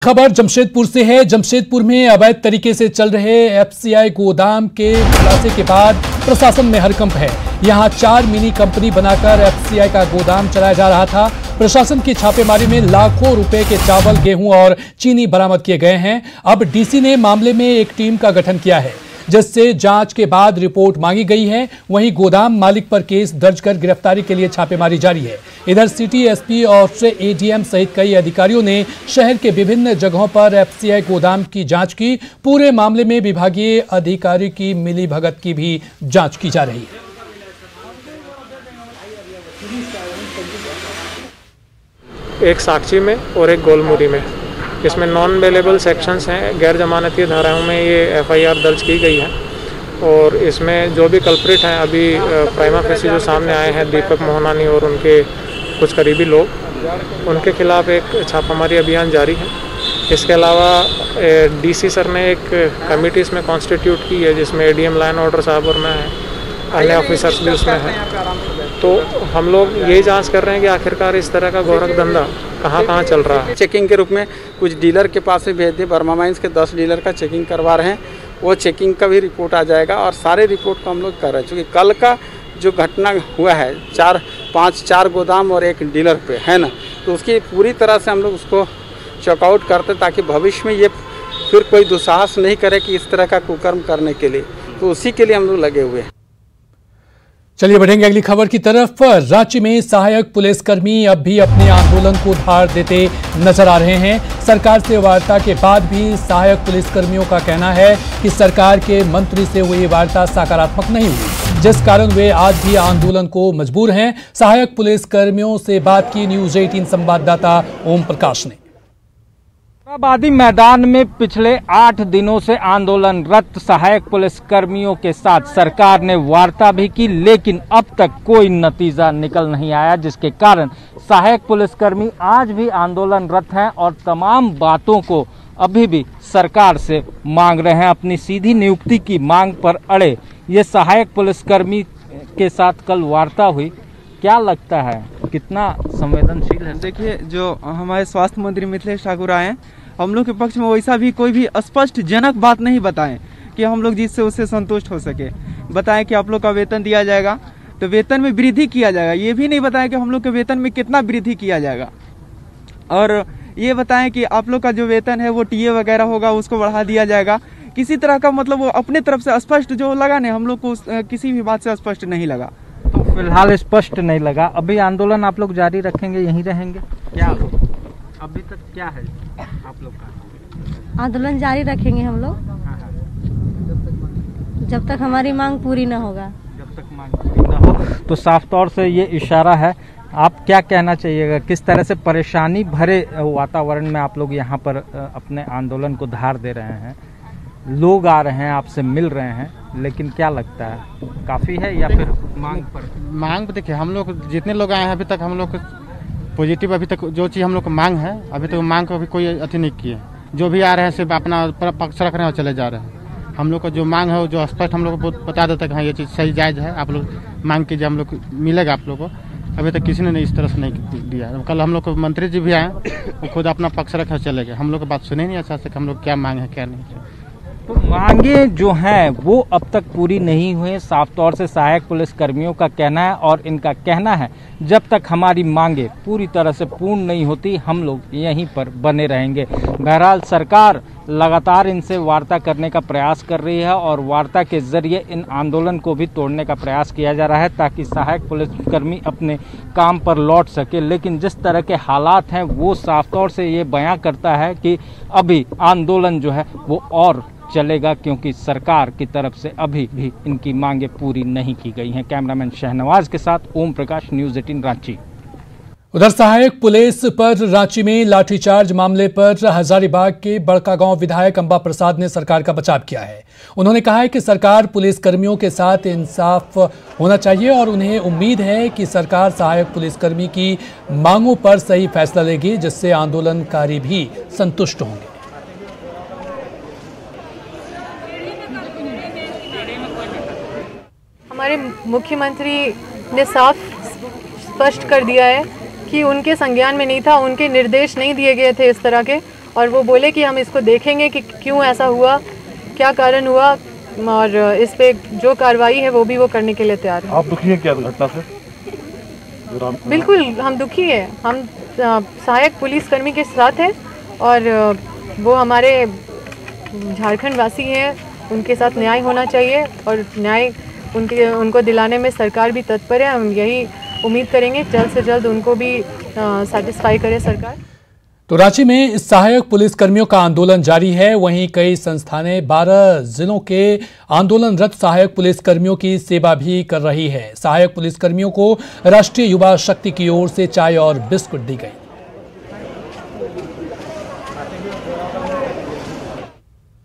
खबर जमशेदपुर से है। जमशेदपुर में अवैध तरीके से चल रहे एफसीआई गोदाम के खुलासे के बाद प्रशासन में हड़कंप है। यहां 4 मिनी कंपनी बनाकर एफसीआई का गोदाम चलाया जा रहा था। प्रशासन की छापेमारी में लाखों रुपए के चावल, गेहूं और चीनी बरामद किए गए हैं। अब डीसी ने मामले में एक टीम का गठन किया है, जिससे जांच के बाद रिपोर्ट मांगी गई है। वहीं गोदाम मालिक पर केस दर्ज कर गिरफ्तारी के लिए छापेमारी जारी है। इधर सिटी एसपी और एडीएम सहित कई अधिकारियों ने शहर के विभिन्न जगहों पर एफसीआई गोदाम की जांच की। पूरे मामले में विभागीय अधिकारी की मिलीभगत की भी जांच की जा रही है। एक साक्षी में और एक गोलमुरी में, इसमें नॉन अवेलेबल सेक्शंस हैं। गैर जमानती धाराओं में ये एफआईआर दर्ज की गई है और इसमें जो भी कल्प्रिट हैं अभी प्राइमा फेसी जो सामने आए हैं, दीपक मोहनानी और उनके कुछ करीबी लोग, उनके खिलाफ एक छापामारी अभियान जारी है। इसके अलावा डीसी सर ने एक कमेटी इसमें कॉन्स्टिट्यूट की है, जिसमें एडीएम लाइन ऑर्डर साहब और मैं हैं, अन्य ऑफिसर्स भी उसमें हैं। तो हम लोग यही जांच कर रहे हैं कि आखिरकार इस तरह का गोरख धंधा कहाँ चल रहा है। चेकिंग के रूप में कुछ डीलर के पास से भेज दिए। बर्मा माइंस के 10 डीलर का चेकिंग करवा रहे हैं। वो चेकिंग का भी रिपोर्ट आ जाएगा और सारे रिपोर्ट को हम लोग कर रहे हैं। क्योंकि कल का जो घटना हुआ है 4 गोदाम और एक डीलर पे है ना, तो उसकी पूरी तरह से हम लोग उसको चेकआउट करते ताकि भविष्य में ये फिर कोई दुस्साहस नहीं करे कि इस तरह का कुकर्म करने के लिए, तो उसी के लिए हम लोग लगे हुए हैं। चलिए बढ़ेंगे अगली खबर की तरफ। रांची में सहायक पुलिसकर्मी अब भी अपने आंदोलन को धार देते नजर आ रहे हैं। सरकार से वार्ता के बाद भी सहायक पुलिसकर्मियों का कहना है कि सरकार के मंत्री से हुई वार्ता सकारात्मक नहीं हुई, जिस कारण वे आज भी आंदोलन को मजबूर हैं। सहायक पुलिसकर्मियों से बात की न्यूज 18 संवाददाता ओम प्रकाश ने। आबादी मैदान में पिछले 8 दिनों से आंदोलनरत सहायक पुलिसकर्मियों के साथ सरकार ने वार्ता भी की, लेकिन अब तक कोई नतीजा निकल नहीं आया, जिसके कारण सहायक पुलिसकर्मी आज भी आंदोलनरत हैं और तमाम बातों को अभी भी सरकार से मांग रहे हैं। अपनी सीधी नियुक्ति की मांग पर अड़े ये सहायक पुलिसकर्मी के साथ कल वार्ता हुई। क्या लगता है, कितना संवेदनशील है? देखिए, जो हमारे स्वास्थ्य मंत्री मिथिलेश ठाकुर आए हैं, हम लोग के पक्ष में वैसा भी कोई भी स्पष्ट जनक बात नहीं बताएं कि हम लोग जिससे उससे संतुष्ट हो सके। बताएं कि आप लोग का वेतन दिया जाएगा तो वेतन में वृद्धि किया जाएगा, ये भी नहीं बताएं कि हम लोग के वेतन में कितना वृद्धि किया जाएगा। और ये बताएं कि आप लोग का जो वेतन है वो टीए वगैरह होगा उसको बढ़ा दिया जाएगा। किसी तरह का मतलब वो अपने तरफ से स्पष्ट जो लगा नहीं, हम लोग को किसी भी बात से स्पष्ट नहीं लगा। तो फिलहाल स्पष्ट नहीं लगा। अभी आंदोलन आप लोग जारी रखेंगे, यहीं रहेंगे? क्या अभी तक क्या है आप लोग का? आंदोलन जारी रखेंगे हम लोग जब तक हमारी मांग पूरी न होगा। जब तक मांग पूरी न हो तो साफ तौर से ये इशारा है। आप क्या कहना चाहिएगा, किस तरह से परेशानी भरे वातावरण में आप लोग यहाँ पर अपने आंदोलन को धार दे रहे हैं? लोग आ रहे हैं, आपसे मिल रहे हैं, लेकिन क्या लगता है, काफ़ी है या फिर मांग पर? मांग पर देखिए, हम लोग जितने लोग आए हैं अभी तक हम लोग पॉजिटिव, अभी तक जो चीज़ हम लोग को मांग है अभी तक मांग को अभी कोई अति नहीं किए। जो भी आ रहे हैं सिर्फ अपना पक्ष रख रहे हैं और चले जा रहे हैं। हम लोग का जो मांग है जो स्पष्ट हम लोग को बता देता है कि हाँ ये चीज़ सही जायज़ है, आप लोग मांग कीजिए, हम लोग मिलेगा आप लोग को। अभी तक किसी ने इस तरह से नहीं दिया। कल हम लोग को मंत्री जी भी आए, वो खुद अपना पक्ष रखे और चले गए। हम लोग की बात सुने नहीं अच्छा से कि हम लोग क्या मांग है क्या नहीं। तो मांगे जो हैं वो अब तक पूरी नहीं हुई, साफ तौर से सहायक पुलिसकर्मियों का कहना है। और इनका कहना है जब तक हमारी मांगे पूरी तरह से पूर्ण नहीं होती हम लोग यहीं पर बने रहेंगे। बहरहाल सरकार लगातार इनसे वार्ता करने का प्रयास कर रही है और वार्ता के जरिए इन आंदोलन को भी तोड़ने का प्रयास किया जा रहा है ताकि सहायक पुलिसकर्मी अपने काम पर लौट सके। लेकिन जिस तरह के हालात हैं वो साफ तौर से ये बयां करता है कि अभी आंदोलन जो है वो और चलेगा, क्योंकि सरकार की तरफ से अभी भी इनकी मांगे पूरी नहीं की गई हैं। कैमरामैन शहनवाज के साथ ओम प्रकाश, न्यूज 18 रांची। उधर सहायक पुलिस पर रांची में लाठीचार्ज मामले पर हजारीबाग के बड़कागांव विधायक अंबा प्रसाद ने सरकार का बचाव किया है। उन्होंने कहा है कि सरकार पुलिसकर्मियों के साथ इंसाफ होना चाहिए और उन्हें उम्मीद है कि सरकार सहायक पुलिसकर्मी की मांगों पर सही फैसला लेगी, जिससे आंदोलनकारी भी संतुष्ट होंगे। हमारे मुख्यमंत्री ने साफ स्पष्ट कर दिया है कि उनके संज्ञान में नहीं था, उनके निर्देश नहीं दिए गए थे इस तरह के, और वो बोले कि हम इसको देखेंगे कि क्यों ऐसा हुआ, क्या कारण हुआ, और इस पे जो कार्रवाई है वो भी वो करने के लिए तैयार है। आप दुखी हैं क्या घटना से? बिल्कुल हम दुखी हैं। हम सहायक पुलिसकर्मी के साथ हैं और वो हमारे झारखंड वासी हैं, उनके साथ न्याय होना चाहिए और न्याय उनको दिलाने में सरकार भी तत्पर है। हम यही उम्मीद करेंगे जल्द से जल्द उनको भी सेटिस्फाई करे सरकार। तो रांची में सहायक पुलिसकर्मियों का आंदोलन जारी है। वहीं कई संस्थानें 12 जिलों के आंदोलनरत सहायक पुलिसकर्मियों की सेवा भी कर रही है। सहायक पुलिसकर्मियों को राष्ट्रीय युवा शक्ति की ओर से चाय और बिस्कुट दी गई।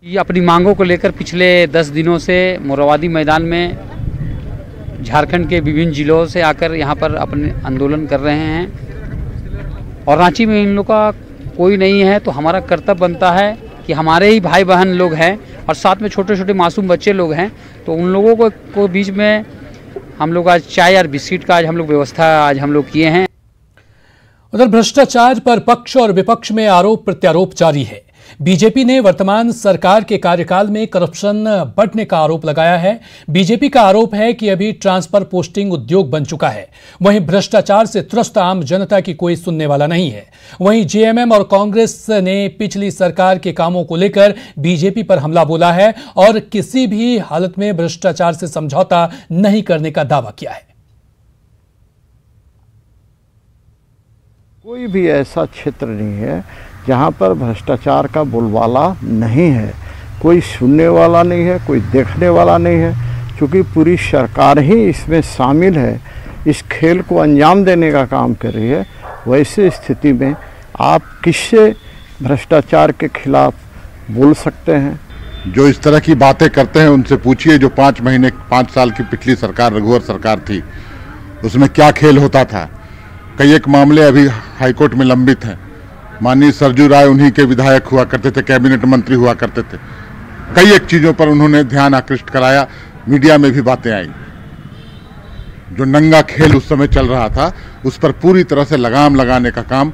ये अपनी मांगों को लेकर पिछले 10 दिनों से मोरहाबादी मैदान में झारखंड के विभिन्न जिलों से आकर यहाँ पर अपने आंदोलन कर रहे हैं और रांची में इन लोगों का कोई नहीं है, तो हमारा कर्तव्य बनता है कि हमारे ही भाई बहन लोग हैं और साथ में छोटे छोटे मासूम बच्चे लोग हैं, तो उन लोगों को बीच में हम लोग आज चाय और बिस्किट का आज हम लोग व्यवस्था आज हम लोग किए हैं। उधर भ्रष्टाचार पर पक्ष और विपक्ष में आरोप प्रत्यारोप जारी है। बीजेपी ने वर्तमान सरकार के कार्यकाल में करप्शन बढ़ने का आरोप लगाया है। बीजेपी का आरोप है कि अभी ट्रांसफर पोस्टिंग उद्योग बन चुका है। वहीं भ्रष्टाचार से त्रस्त आम जनता की कोई सुनने वाला नहीं है। वहीं जेएमएम और कांग्रेस ने पिछली सरकार के कामों को लेकर बीजेपी पर हमला बोला है और किसी भी हालत में भ्रष्टाचार से समझौता नहीं करने का दावा किया है। कोई भी ऐसा क्षेत्र नहीं है जहाँ पर भ्रष्टाचार का बोलबाला नहीं है, कोई सुनने वाला नहीं है, कोई देखने वाला नहीं है, क्योंकि पूरी सरकार ही इसमें शामिल है, इस खेल को अंजाम देने का काम कर रही है। वैसे स्थिति में आप किससे भ्रष्टाचार के खिलाफ बोल सकते हैं? जो इस तरह की बातें करते हैं उनसे पूछिए जो 5 साल की पिछली सरकार रघुवर सरकार थी, उसमें क्या खेल होता था। कई एक मामले अभी हाईकोर्ट में लंबित हैं। माननीय सरजू राय उन्हीं के विधायक हुआ करते थे, कैबिनेट मंत्री हुआ करते थे। कई एक चीज़ों पर उन्होंने ध्यान आकृष्ट कराया, मीडिया में भी बातें आई। जो नंगा खेल उस समय चल रहा था उस पर पूरी तरह से लगाम लगाने का काम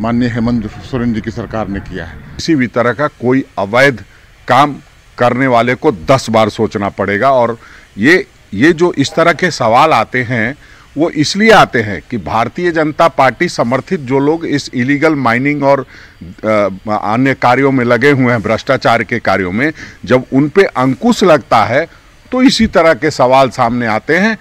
माननीय हेमंत सोरेन जी की सरकार ने किया है। किसी भी तरह का कोई अवैध काम करने वाले को 10 बार सोचना पड़ेगा। और ये जो इस तरह के सवाल आते हैं वो इसलिए आते हैं कि भारतीय जनता पार्टी समर्थित जो लोग इस इलीगल माइनिंग और अन्य कार्यों में लगे हुए हैं, भ्रष्टाचार के कार्यों में, जब उन पे अंकुश लगता है तो इसी तरह के सवाल सामने आते हैं।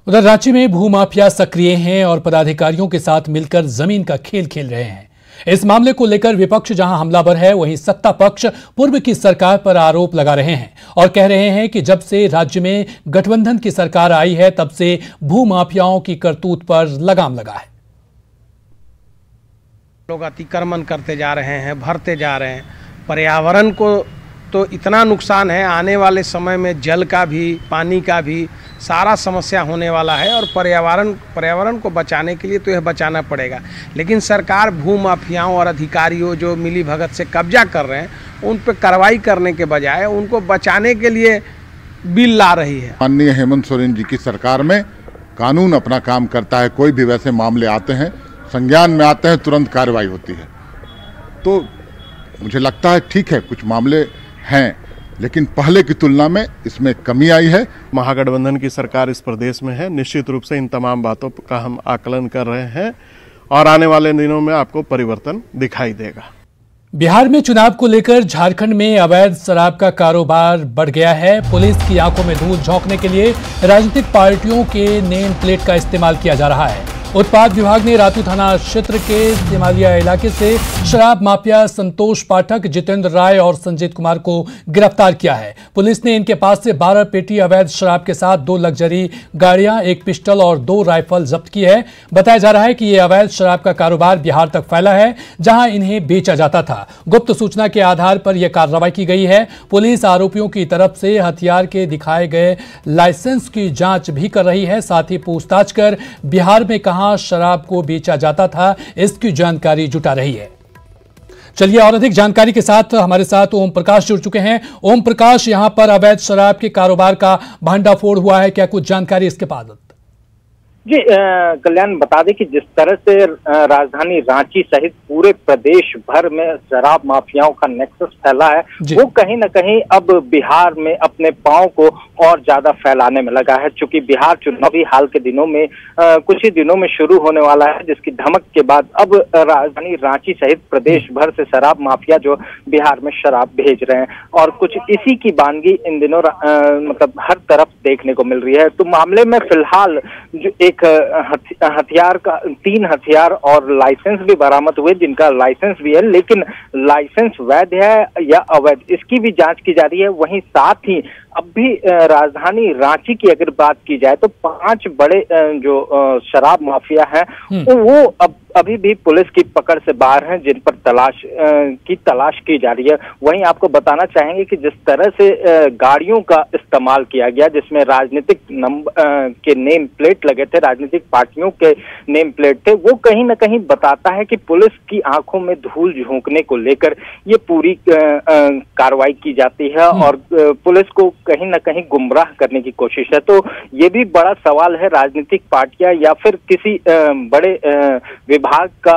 उधर रांची में भूमाफिया सक्रिय हैं और पदाधिकारियों के साथ मिलकर जमीन का खेल खेल रहे हैं। इस मामले को लेकर विपक्ष जहां हमलावर है, वहीं सत्ता पक्ष पूर्व की सरकार पर आरोप लगा रहे हैं और कह रहे हैं कि जब से राज्य में गठबंधन की सरकार आई है तब से भूमाफियाओं की करतूत पर लगाम लगा है। लोग अतिक्रमण करते जा रहे हैं, भरते जा रहे हैं। पर्यावरण को तो इतना नुकसान है, आने वाले समय में जल का भी, पानी का भी सारा समस्या होने वाला है और पर्यावरण को बचाने के लिए तो यह बचाना पड़ेगा। लेकिन सरकार भूमाफियाओं और अधिकारियों जो मिली भगत से कब्जा कर रहे हैं उन पर कार्रवाई करने के बजाय उनको बचाने के लिए बिल ला रही है। माननीय हेमंत सोरेन जी की सरकार में कानून अपना काम करता है। कोई भी वैसे मामले आते हैं, संज्ञान में आते हैं, तुरंत कार्रवाई होती है। तो मुझे लगता है ठीक है, कुछ मामले हैं, लेकिन पहले की तुलना में इसमें कमी आई है। महागठबंधन की सरकार इस प्रदेश में है, निश्चित रूप से इन तमाम बातों का हम आकलन कर रहे हैं और आने वाले दिनों में आपको परिवर्तन दिखाई देगा। बिहार में चुनाव को लेकर झारखंड में अवैध शराब का कारोबार बढ़ गया है। पुलिस की आंखों में धूल झोंकने के लिए राजनीतिक पार्टियों के नेम प्लेट का इस्तेमाल किया जा रहा है। उत्पाद विभाग ने रातू थाना क्षेत्र के सिमालिया इलाके से शराब माफिया संतोष पाठक, जितेंद्र राय और संजीत कुमार को गिरफ्तार किया है। पुलिस ने इनके पास से 12 पेटी अवैध शराब के साथ 2 लग्जरी गाड़ियां, 1 पिस्टल और 2 राइफल जब्त की है। बताया जा रहा है कि यह अवैध शराब का कारोबार बिहार तक फैला है, जहां इन्हें बेचा जाता था। गुप्त सूचना के आधार पर यह कार्रवाई की गई है। पुलिस आरोपियों की तरफ से हथियार के दिखाए गए लाइसेंस की जांच भी कर रही है। साथ ही पूछताछ कर बिहार में कहां शराब को बेचा जाता था, इसकी जानकारी जुटा रही है। चलिए और अधिक जानकारी के साथ हमारे साथ ओम प्रकाश जुड़ चुके हैं। ओम प्रकाश, यहां पर अवैध शराब के कारोबार का भंडाफोड़ हुआ है, क्या कुछ जानकारी इसके बाद? जी कल्याण, बता दें कि जिस तरह से राजधानी रांची सहित पूरे प्रदेश भर में शराब माफियाओं का नेक्सस फैला है, वो कहीं न कहीं अब बिहार में अपने पांव को और ज्यादा फैलाने में लगा है। चूंकि बिहार चुनावी हाल के दिनों में कुछ ही दिनों में शुरू होने वाला है, जिसकी धमक के बाद अब राजधानी रांची सहित प्रदेश भर से शराब माफिया जो बिहार में शराब भेज रहे हैं और कुछ इसी की वानगी इन दिनों मतलब हर तरफ देखने को मिल रही है। तो मामले में फिलहाल जो एक हथियार का 3 हथियार और लाइसेंस भी बरामद हुए, जिनका लाइसेंस भी है, लेकिन लाइसेंस वैध है या अवैध इसकी भी जांच की जा रही है। वहीं साथ ही अब भी राजधानी रांची की अगर बात की जाए तो 5 बड़े जो शराब माफिया हैं वो अब अभी भी पुलिस की पकड़ से बाहर हैं, जिन पर तलाश की जा रही है। वहीं आपको बताना चाहेंगे कि जिस तरह से गाड़ियों का इस्तेमाल किया गया, जिसमें राजनीतिक के नेम प्लेट लगे थे, राजनीतिक पार्टियों के नेम प्लेट थे, वो कहीं न कहीं बताता है कि पुलिस की आंखों में धूल झोंकने को लेकर ये पूरी कार्रवाई की जाती है और पुलिस को कहीं न कहीं गुमराह करने की कोशिश है। तो ये भी बड़ा सवाल है, राजनीतिक पार्टियां या फिर किसी बड़े विभाग का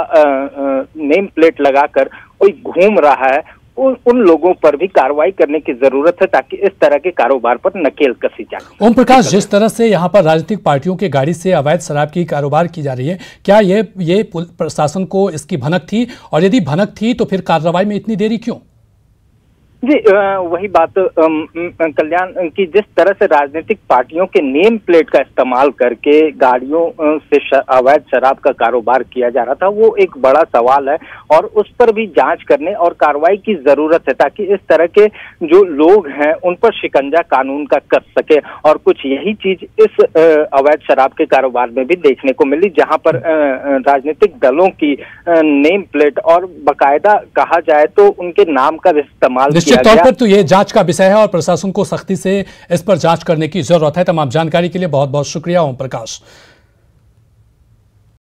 नेम प्लेट लगाकर कोई घूम रहा है, उन लोगों पर भी कार्रवाई करने की जरूरत है ताकि इस तरह के कारोबार पर नकेल कसी जाए। ओम प्रकाश, जिस तरह से यहाँ पर राजनीतिक पार्टियों के गाड़ी से अवैध शराब की कारोबार की जा रही है, क्या ये प्रशासन को इसकी भनक थी, और यदि भनक थी तो फिर कार्रवाई में इतनी देरी क्यों? जी वही बात कल्याण की, जिस तरह से राजनीतिक पार्टियों के नेम प्लेट का इस्तेमाल करके गाड़ियों से अवैध शराब का कारोबार किया जा रहा था, वो एक बड़ा सवाल है और उस पर भी जांच करने और कार्रवाई की जरूरत है ताकि इस तरह के जो लोग हैं उन पर शिकंजा कानून का कस सके। और कुछ यही चीज इस अवैध शराब के कारोबार में भी देखने को मिली, जहां पर राजनीतिक दलों की नेम प्लेट और बाकायदा कहा जाए तो उनके नाम का इस्तेमाल निश्चित तौर पर तो ये जांच का विषय है और प्रशासन को सख्ती से इस पर जांच करने की जरूरत है। तमाम जानकारी के लिए बहुत बहुत शुक्रिया ओम प्रकाश।